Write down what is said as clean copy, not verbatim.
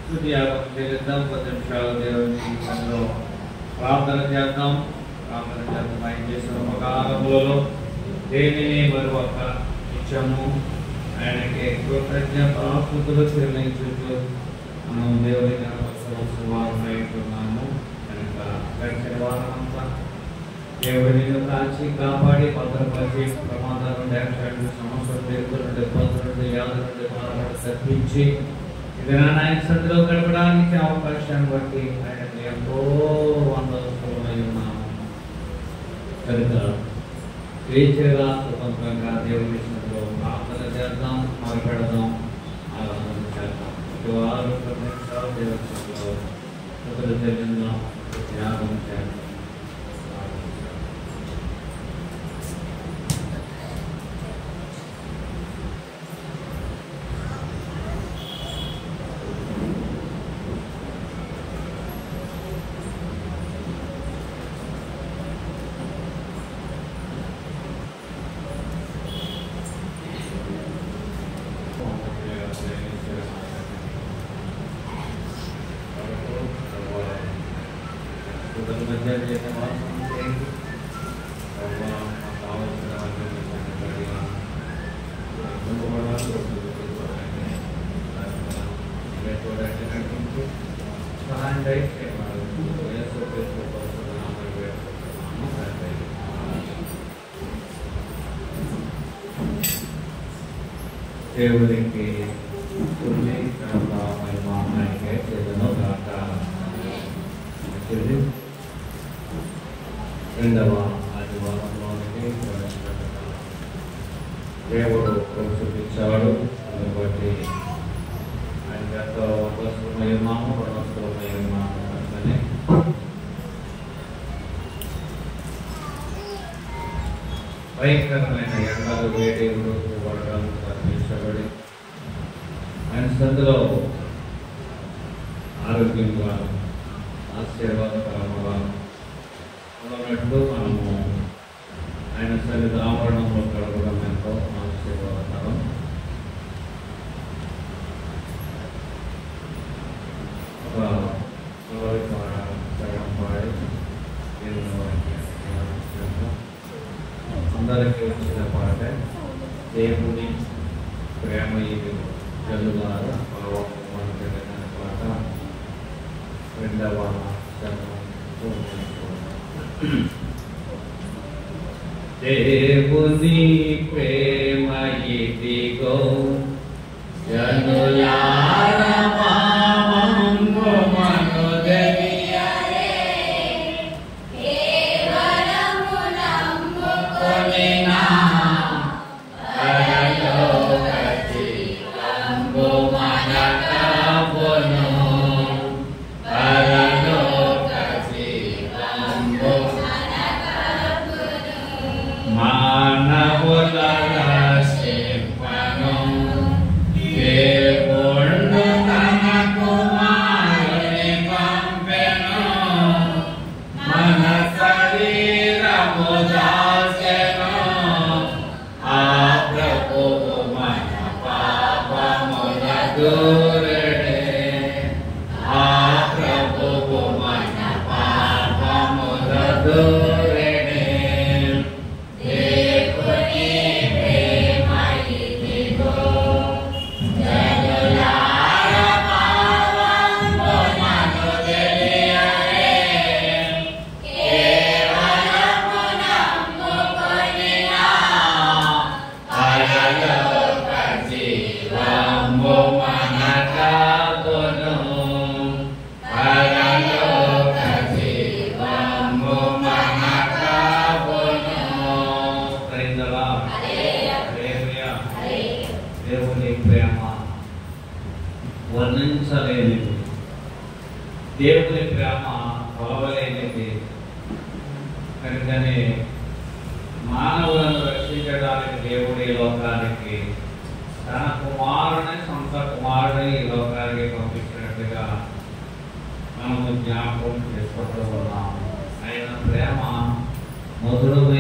స్తుతియాగం చెల్లిద్దాం. 10 నిమిషాలు దేవుని సన్నిధిలో ప్రార్థన చేద్దాం. ఆయన చేసిన ఉపకారములలో దేనిని మరొక నిత్యము ఆయనకి కృతజ్ఞతాస్తుతులు చెల్లించుతూ మనం దేవుని వారం అయితున్నాము. కనుక గడిచిన వారం అంతా దేవుని కాచి కాపాడి భద్రపరిచి ప్రమాదాల నుండి యాక్సిడెంట్ సమస్యల నుండి ఇబ్బందుల నుండి వ్యాధుల నుండి బాధలు తప్పించి ఇదైనా ఆయన సన్నిధిలో గడపడానికి అవకాశాన్ని బట్టి ఆయనకు ఎంతో వందలమై ఉన్నాము. కనుక స్వేచ్ఛగా స్వతంత్రంగా దేవుని సన్నిధిలో ప్రార్థన చేద్దాం, మొదలుపెడదాం, ఆరాధన చేద్దాం. వారు నిమిషాలు దేవుని సన్నిధిలో కృతజ్ఞతలు చెల్లిద్దాం, త్యాగం చేద్దాం. దేవునికి రెండవ ఆదివారంలోనికి దేవుడు చూపించాడు. దాన్ని బట్టి ఆయన గత వస్తుమై ఉన్నాము, వస్తుమై ఉన్నాము. అందుకని భయంకరమైన ఎండలు వేడి వర్గాలు తప్పించబడి ఆయన సందులో ఆరోగ్యంగా ఆశీర్వాదకరంగా ఉన్నట్లు మనము ఆయన సన్నిధి ఆవరణంలో గడపడం ఎంతో ఆశీర్వాదకరం. ఒక అందరికీ వచ్చిన పాట దేవుని ప్రేమ ఇది జల్లుగారు పాట రెండవ దేవుని ప్రేమ ఇదిగో జనులారా పాపము మనుదరియరే కేవలము నమ్ముకొనినా పరలోక జీవంబు మనకబును పరలోక జీవంబు మానవుల రక్షింపను దేవుడు తన కుమారుని పంపెను మన శరీరము దాచెను ఆ ప్రభువు మన పాపముల దూరుడే ఆ ప్రభువు మన పాపముల దూరుడే దేవుని ప్రేమ వర్ణించలేనిది, దేవుని ప్రేమ కొలవలేనిది. కనుకనే మానవులను రక్షించడానికి దేవుడి లోకానికి తన కుమారుని సొంత కుమారుని ఈ లోకానికి పంపించినట్టుగా మనము జ్ఞాపకం చేసుకుంటూ ఉన్నాము. ఆయన ప్రేమ మధురమైన